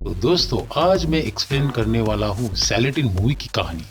तो दोस्तों आज मैं एक्सप्लेन करने वाला हूँ सैलेटिन मूवी की कहानी।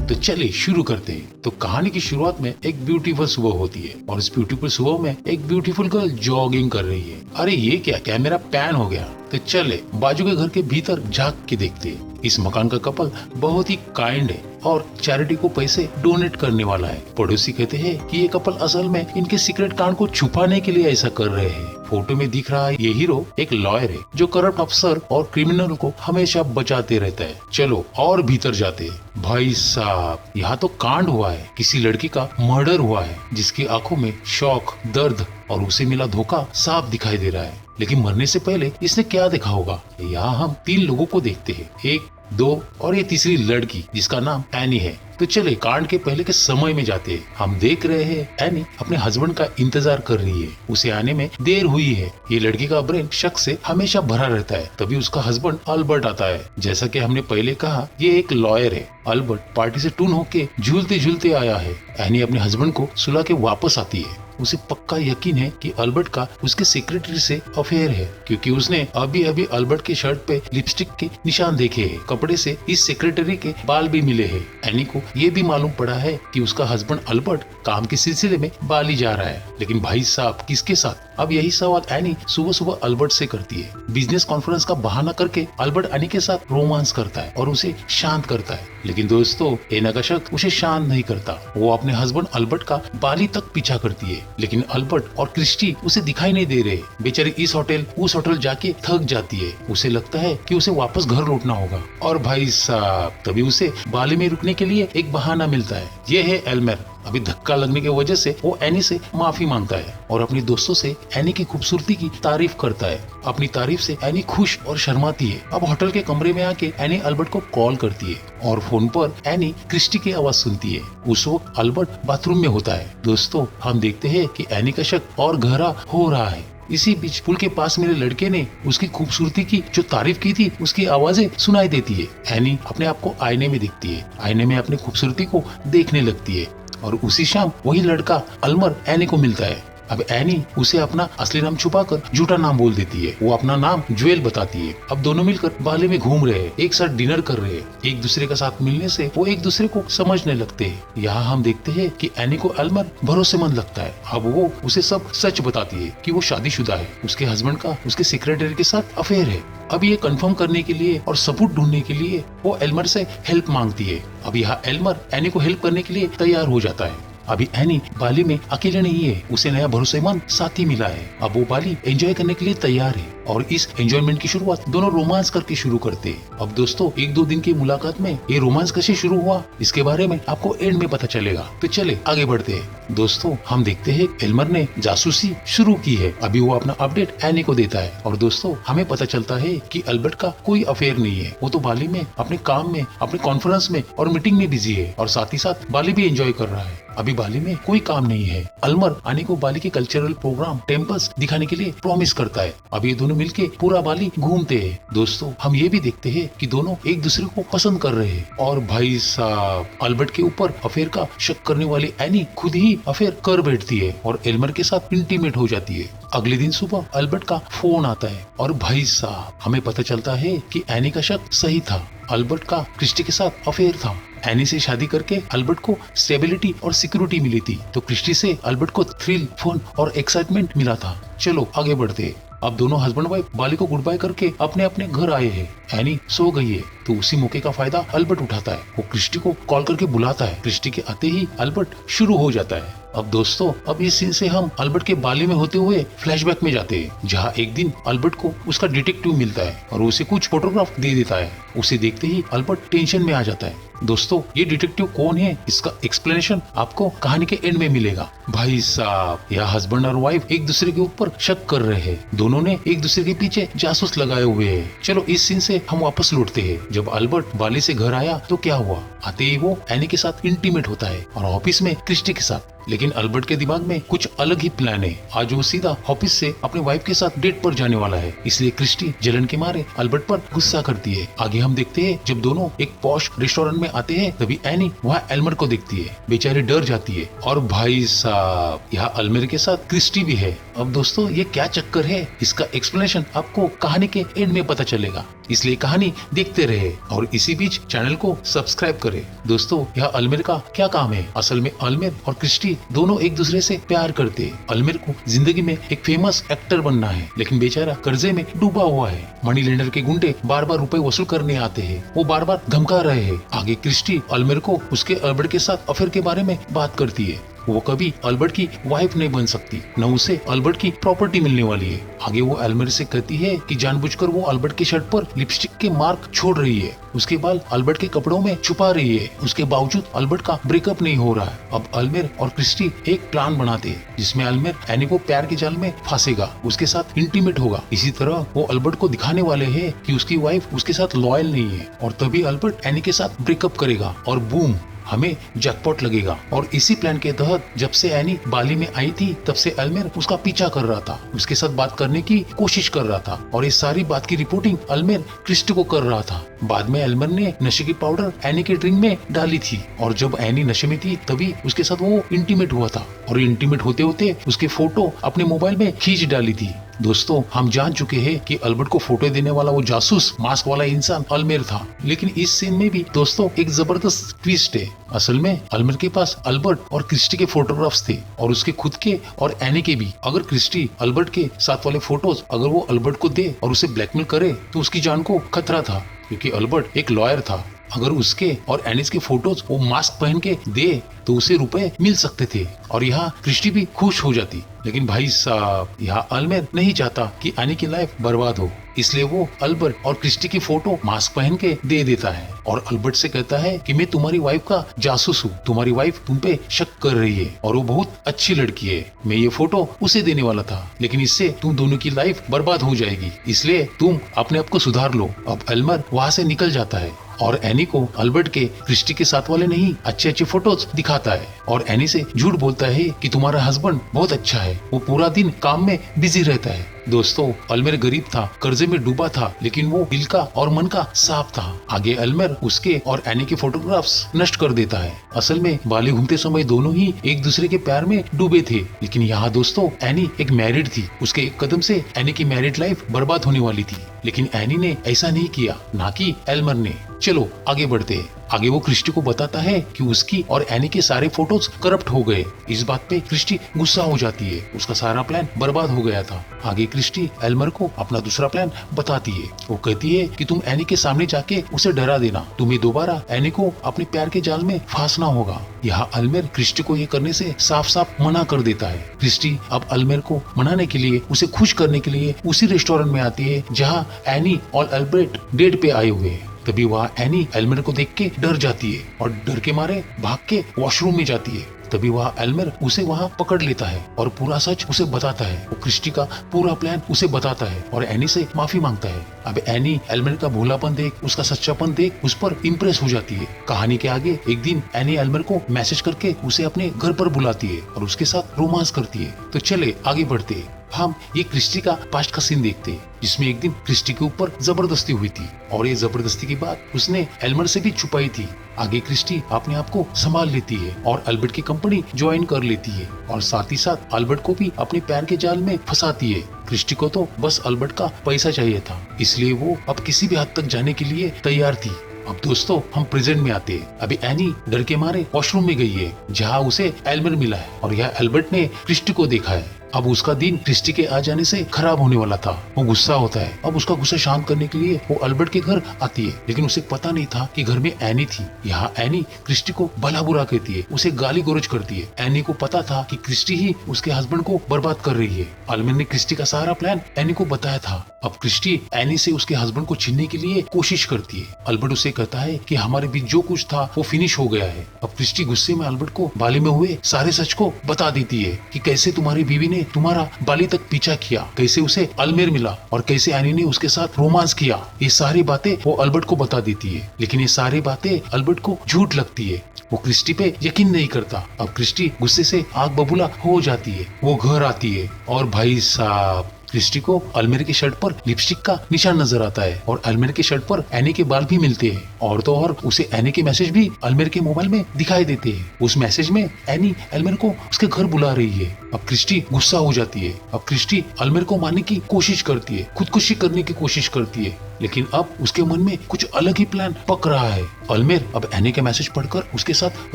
तो चलिए शुरू करते हैं। तो कहानी की शुरुआत में एक ब्यूटीफुल सुबह होती है और इस ब्यूटीफुल सुबह में एक ब्यूटीफुल गर्ल जॉगिंग कर रही है। अरे ये क्या कैमरा पैन हो गया। तो चले बाजू के घर के भीतर झांक के देखते हैं। इस मकान का कपल बहुत ही काइंड है और चैरिटी को पैसे डोनेट करने वाला है। पड़ोसी कहते हैं कि ये कपल असल में इनके सीक्रेट कांड को छुपाने के लिए ऐसा कर रहे हैं। फोटो में दिख रहा है ये हीरो एक लॉयर है जो करप्ट अफसर और क्रिमिनल को हमेशा बचाते रहता है। चलो और भीतर जाते हैं। भाई साहब यहाँ तो कांड हुआ है। किसी लड़की का मर्डर हुआ है जिसकी आंखों में शौक, दर्द और उसे मिला धोखा साफ दिखाई दे रहा है। लेकिन मरने से पहले इसने क्या देखा होगा। यहाँ हम 3 लोगों को देखते हैं, 1, 2 और ये तीसरी लड़की जिसका नाम एनी है। तो चले कांड के पहले के समय में जाते हैं। हम देख रहे हैं एनी अपने हस्बैंड का इंतजार कर रही है। उसे आने में देर हुई है। ये लड़की का ब्रेन शक से हमेशा भरा रहता है। तभी उसका हस्बैंड अल्बर्ट आता है। जैसा कि हमने पहले कहा ये एक लॉयर है। अल्बर्ट पार्टी से टून होके झूलते झूलते आया है। एनी अपने हस्बैंड को सुला के वापस आती है। उसे पक्का यकीन है कि अल्बर्ट का उसके सेक्रेटरी से अफेयर है, क्योंकि उसने अभी अभी अल्बर्ट के शर्ट पे लिपस्टिक के निशान देखे हैं। कपड़े से इस सेक्रेटरी के बाल भी मिले हैं। एनी को ये भी मालूम पड़ा है कि उसका हस्बैंड अल्बर्ट काम के सिलसिले में बाली जा रहा है। लेकिन भाई साहब किसके साथ? अब यही सवाल एनी सुबह सुबह अल्बर्ट से करती है। बिजनेस कॉन्फ्रेंस का बहाना करके अल्बर्ट एनी के साथ रोमांस करता है और उसे शांत करता है। लेकिन दोस्तों एना का शक उसे शांत नहीं करता। वो अपने हस्बैंड अल्बर्ट का बाली तक पीछा करती है। लेकिन अल्बर्ट और क्रिस्टी उसे दिखाई नहीं दे रहे। बेचारी इस होटल उस होटल जाके थक जाती है। उसे लगता है कि उसे वापस घर लौटना होगा। और भाई साहब तभी उसे बाली में रुकने के लिए एक बहाना मिलता है। ये है एल्मेर। अभी धक्का लगने की वजह से वो एनी से माफी मांगता है और अपने दोस्तों से एनी की खूबसूरती की तारीफ करता है। अपनी तारीफ से एनी खुश और शर्माती है। अब होटल के कमरे में आके एनी अल्बर्ट को कॉल करती है और फोन पर एनी क्रिस्टी की आवाज सुनती है। उस वक्त अल्बर्ट बाथरूम में होता है। दोस्तों हम देखते हैं कि एनी का शक और गहरा हो रहा है। इसी बीच पुल के पास मेरे लड़के ने उसकी खूबसूरती की जो तारीफ की थी उसकी आवाजें सुनाई देती है। एनी अपने आप को आईने में देखती है। आईने में अपनी खूबसूरती को देखने लगती है और उसी शाम वही लड़का अल्मर एनी को मिलता है। अब एनी उसे अपना असली नाम छुपाकर झूठा नाम बोल देती है। वो अपना नाम ज्वेल बताती है। अब दोनों मिलकर बाली में घूम रहे हैं, एक साथ डिनर कर रहे हैं। एक दूसरे का साथ मिलने से वो एक दूसरे को समझने लगते हैं। यहाँ हम देखते हैं कि एनी को अल्मर भरोसेमंद लगता है। अब वो उसे सब सच बताती है कि वो शादीशुदा है। उसके हस्बैंड का उसके सेक्रेटरी के साथ अफेयर है। अब ये कंफर्म करने के लिए और सबूत ढूंढने के लिए वो एल्मर से हेल्प मांगती है। अब यहाँ एल्मर एनी को हेल्प करने के लिए तैयार हो जाता है। अभी एनी बाली में अकेले नहीं है। उसे नया भरोसेमंद साथी मिला है। अब वो बाली एंजॉय करने के लिए तैयार है और इस एंजॉयमेंट की शुरुआत दोनों रोमांस करके शुरू करते हैं। अब दोस्तों 1-2 दिन की मुलाकात में ये रोमांस कैसे शुरू हुआ इसके बारे में आपको एंड में पता चलेगा। तो चले आगे बढ़ते हैं। दोस्तों हम देखते हैं एल्मर ने जासूसी शुरू की है। अभी वो अपना अपडेट एनी को देता है और दोस्तों हमें पता चलता है कि अल्बर्ट का कोई अफेयर नहीं है। वो तो बाली में अपने काम में, अपने कॉन्फ्रेंस में और मीटिंग में बिजी है और साथ ही साथ बाली भी एंजॉय कर रहा है। अभी बाली में कोई काम नहीं है। अल्मर आने को बाली के कल्चरल प्रोग्राम टेम्पल्स दिखाने के लिए प्रॉमिस करता है। अब ये दोनों मिलके पूरा बाली घूमते हैं। दोस्तों हम ये भी देखते हैं कि दोनों एक दूसरे को पसंद कर रहे हैं। और भाई साहब अल्बर्ट के ऊपर अफेयर का शक करने वाली एनी खुद ही अफेयर कर बैठती है और एल्मर के साथ इंटीमेट हो जाती है। अगले दिन सुबह अल्बर्ट का फोन आता है और भाई साहब हमें पता चलता है कि एनी का शक सही था। अल्बर्ट का क्रिस्टी के साथ अफेयर था। एनी से शादी करके अल्बर्ट को स्टेबिलिटी और सिक्योरिटी मिली थी, तो क्रिस्टी से अल्बर्ट को थ्रिल, फन और एक्साइटमेंट मिला था। चलो आगे बढ़ते। अब दोनों हस्बैंड वाइफ बाली को गुड बाय करके अपने अपने घर आए हैं। एनी सो गई है तो उसी मौके का फायदा अल्बर्ट उठाता है। वो क्रिस्टी को कॉल करके बुलाता है। क्रिस्टी के आते ही अल्बर्ट शुरू हो जाता है। अब दोस्तों अब इस सीन से हम अल्बर्ट के बाली में होते हुए फ्लैशबैक में जाते हैं, जहाँ एक दिन अल्बर्ट को उसका डिटेक्टिव मिलता है और उसे कुछ फोटोग्राफ दे देता है। उसे देखते ही अल्बर्ट टेंशन में आ जाता है। दोस्तों ये डिटेक्टिव कौन है इसका एक्सप्लेनेशन आपको कहानी के एंड में मिलेगा। भाई साहब यह हस्बैंड और वाइफ एक दूसरे के ऊपर शक कर रहे हैं। दोनों ने एक दूसरे के पीछे जासूस लगाए हुए हैं। चलो इस सीन से हम वापस लौटते हैं। जब अल्बर्ट बाली से घर आया तो क्या हुआ? आते ही वो एनी के साथ इंटीमेट होता है और ऑफिस में क्रिस्टी के साथ। लेकिन अल्बर्ट के दिमाग में कुछ अलग ही प्लान है। आज वो सीधा ऑफिस से अपने वाइफ के साथ डेट पर जाने वाला है, इसलिए क्रिस्टी जलन के मारे अल्बर्ट पर गुस्सा करती है। आगे हम देखते हैं जब दोनों एक पॉश रेस्टोरेंट में आते हैं तभी एनी वहाँ एल्मर को देखती है। बेचारी डर जाती है और भाई साहब यहाँ अल्मेर के साथ क्रिस्टी भी है। अब दोस्तों ये क्या चक्कर है, इसका एक्सप्लेनेशन आपको कहानी के एंड में पता चलेगा, इसलिए कहानी देखते रहे और इसी बीच चैनल को सब्सक्राइब करें। दोस्तों यह अल्मेर का क्या काम है? असल में अल्मेर और क्रिस्टी दोनों एक दूसरे से प्यार करते हैं। अल्मेर को जिंदगी में एक फेमस एक्टर बनना है, लेकिन बेचारा कर्जे में डूबा हुआ है। मनी लेंडर के गुंडे बार बार रुपए वसूल करने आते हैं, वो बार बार धमका रहे हैं। आगे क्रिस्टी अल्मेर को उसके अल्बर्ट के साथ अफेयर के बारे में बात करती है। वो कभी अल्बर्ट की वाइफ नहीं बन सकती, न उसे अल्बर्ट की प्रॉपर्टी मिलने वाली है। आगे वो अल्मेर से कहती है कि जानबूझकर वो अल्बर्ट की शर्ट पर लिपस्टिक के मार्क छोड़ रही है, उसके बाल अल्बर्ट के कपड़ों में छुपा रही है। उसके बावजूद अल्बर्ट का ब्रेकअप नहीं हो रहा है। अब अल्मेर और क्रिस्टी एक प्लान बनाते हैं जिसमें अल्मेर एनी को प्यार के जाल में फंसेगा, उसके साथ इंटीमेट होगा। इसी तरह वो अल्बर्ट को दिखाने वाले हैं कि उसकी वाइफ उसके साथ लॉयल नहीं है और तभी अल्बर्ट एनी के साथ ब्रेकअप करेगा और बूम हमें जैकपॉट लगेगा। और इसी प्लान के तहत जब से एनी बाली में आई थी तब से अल्मेर उसका पीछा कर रहा था, उसके साथ बात करने की कोशिश कर रहा था और इस सारी बात की रिपोर्टिंग अल्मेर क्रिस्टी को कर रहा था। बाद में अल्मेर ने नशे की पाउडर एनी के ड्रिंक में डाली थी और जब एनी नशे में थी तभी उसके साथ वो इंटीमेट हुआ था और इंटीमेट होते होते उसके फोटो अपने मोबाइल में खींच डाली थी। दोस्तों हम जान चुके हैं कि अल्बर्ट को फोटो देने वाला वो जासूस मास्क वाला इंसान अल्मेर था, लेकिन इस सीन में भी दोस्तों एक जबरदस्त ट्विस्ट है। असल में अल्मेर के पास अल्बर्ट और क्रिस्टी के फोटोग्राफ्स थे और उसके खुद के और एनी के भी। अगर क्रिस्टी अल्बर्ट के साथ वाले फोटोज अगर वो अल्बर्ट को दे और उसे ब्लैकमेल करे तो उसकी जान को खतरा था, क्योंकि अल्बर्ट एक लॉयर था। अगर उसके और एनिस के फोटोज वो मास्क पहन के दे तो उसे रुपए मिल सकते थे और यहाँ क्रिस्टी भी खुश हो जाती। लेकिन भाई साहब यहाँ अल्मेर नहीं चाहता कि एनी की लाइफ बर्बाद हो, इसलिए वो अल्बर्ट और क्रिस्टी की फोटो मास्क पहन के दे देता है और अल्बर्ट से कहता है कि मैं तुम्हारी वाइफ का जासूस हूँ, तुम्हारी वाइफ तुम पे शक कर रही है और वो बहुत अच्छी लड़की है। मैं ये फोटो उसे देने वाला था, लेकिन इससे तुम दोनों की लाइफ बर्बाद हो जाएगी, इसलिए तुम अपने आप को सुधार लो। अब अल्मेर वहाँ से निकल जाता है और एनी को अल्बर्ट के क्रिस्टी के साथ वाले नहीं अच्छे अच्छे फोटोज दिखाता है और एनी से झूठ बोलता है कि तुम्हारा हस्बैंड बहुत अच्छा है, वो पूरा दिन काम में बिजी रहता है। दोस्तों अल्मेर गरीब था, कर्जे में डूबा था, लेकिन वो दिल का और मन का साफ था। आगे अल्मेर उसके और एनी के फोटोग्राफ्स नष्ट कर देता है। असल में बाली घूमते समय दोनों ही एक दूसरे के प्यार में डूबे थे, लेकिन यहाँ दोस्तों एनी एक मैरिड थी, उसके एक कदम से एनी की मैरिड लाइफ बर्बाद होने वाली थी, लेकिन एनी ने ऐसा नहीं किया, ना कि एल्मर ने। चलो आगे बढ़ते हैं। आगे वो क्रिस्टी को बताता है कि उसकी और एनी के सारे फोटोज करप्ट हो गए। इस बात पे क्रिस्टी गुस्सा हो जाती है, उसका सारा प्लान बर्बाद हो गया था। आगे क्रिस्टी एल्मर को अपना दूसरा प्लान बताती है। वो कहती है कि तुम एनी के सामने जाके उसे डरा देना, तुम्हें दोबारा एनी को अपने प्यार के जाल में फांसना होगा। यहाँ अल्मेर क्रिस्टी को ये करने से साफ साफ मना कर देता है। क्रिस्टी अब अल्मेर को मनाने के लिए, उसे खुश करने के लिए उसी रेस्टोरेंट में आती है जहाँ एनी और अल्बर्ट डेट पे आए हुए हैं। तभी वहाँ एनी एल्मेर को देख के डर जाती है और डर के मारे भाग के वॉशरूम में जाती है। तभी वहाँ एल्मेर उसे वहाँ पकड़ लेता है और पूरा सच उसे बताता है। वो क्रिस्टी का पूरा प्लान उसे बताता है और एनी से माफी मांगता है। अब एनी एल्मेर का भोलापन देख, उसका सच्चापन देख उस पर इम्प्रेस हो जाती है। कहानी के आगे एक दिन एनी एल्मेर को मैसेज करके उसे अपने घर पर बुलाती है और उसके साथ रोमांस करती है। तो चले आगे बढ़ते हैं। हम ये क्रिस्टी का पास्ट का सीन देखते हैं, जिसमें एक दिन क्रिस्टी के ऊपर जबरदस्ती हुई थी और ये जबरदस्ती की बात उसने एल्मर से भी छुपाई थी। आगे क्रिस्टी अपने आप को संभाल लेती है और अल्बर्ट की कंपनी ज्वाइन कर लेती है और साथ ही साथ अल्बर्ट को भी अपने प्यार के जाल में फंसाती है। क्रिस्टी को तो बस अल्बर्ट का पैसा चाहिए था, इसलिए वो अब किसी भी हद तक जाने के लिए तैयार थी। अब दोस्तों हम प्रेजेंट में आते हैं। अभी एनी डर के मारे वॉशरूम में गई है जहाँ उसे एल्मर मिला है और यह एल्बर्ट ने क्रिस्टी को देखा है। अब उसका दिन क्रिस्टी के आ जाने से खराब होने वाला था। वो गुस्सा होता है। अब उसका गुस्सा शांत करने के लिए वो अल्बर्ट के घर आती है, लेकिन उसे पता नहीं था कि घर में एनी थी। यहाँ एनी क्रिस्टी को भला बुरा कहती है, उसे गाली गलौज करती है। एनी को पता था कि क्रिस्टी ही उसके हस्बैंड को बर्बाद कर रही है। अल्मेर ने क्रिस्टी का सारा प्लान एनी को बताया था। अब क्रिस्टी एनी से उसके हस्बैंड को छीनने के लिए कोशिश करती है। अल्बर्ट उसे कहता है कि हमारे बीच जो कुछ था वो फिनिश हो गया है। अब क्रिस्टी गुस्से में अल्बर्ट को बाली में हुए सारे सच को बता देती है कि कैसे तुम्हारी बीवी ने तुम्हारा बाली तक पीछा किया, कैसे उसे अल्मेर मिला और कैसे एनी ने उसके साथ रोमांस किया। ये सारी बातें वो अल्बर्ट को बता देती है, लेकिन ये सारी बातें अल्बर्ट को झूठ लगती है। वो क्रिस्टी पे यकीन नहीं करता। अब क्रिस्टी गुस्से से आग बबूला हो जाती है। वो घर आती है और भाई साहब क्रिस्टी को अलमेर की शर्ट पर लिपस्टिक का निशान नजर आता है और अलमेर की शर्ट पर एनी के बाल भी मिलते हैं। और तो और उसे एनी के मैसेज भी अलमेर के मोबाइल में दिखाई देते हैं। उस मैसेज में एनी अलमेर को उसके घर बुला रही है। अब क्रिस्टी गुस्सा हो जाती है। अब क्रिस्टी अलमेर को मारने की कोशिश करती है, खुदकुशी करने की कोशिश करती है, लेकिन अब उसके मन में कुछ अलग ही प्लान पक रहा है। अलमेर अब एनी के मैसेज पढ़कर उसके साथ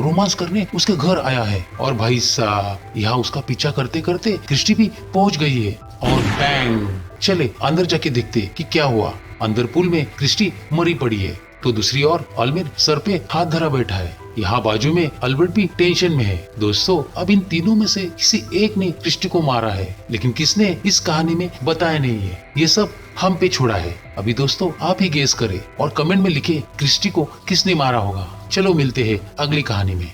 रोमांस करने उसके घर आया है और भाई साहब यहाँ उसका पीछा करते करते क्रिस्टी भी पहुंच गई है और बैंग। चले अंदर जाके देखते कि क्या हुआ। अंदर पूल में क्रिस्टी मरी पड़ी है तो दूसरी ओर अलमेर सर पे हाथ धरा बैठा है। यहाँ बाजू में अल्बर्ट भी टेंशन में है। दोस्तों अब इन तीनों में से किसी एक ने क्रिस्टी को मारा है, लेकिन किसने इस कहानी में बताया नहीं है। ये सब हम पे छोड़ा है। अभी दोस्तों आप ही गेस करें और कमेंट में लिखे क्रिस्टी को किसने मारा होगा। चलो मिलते हैं अगली कहानी में।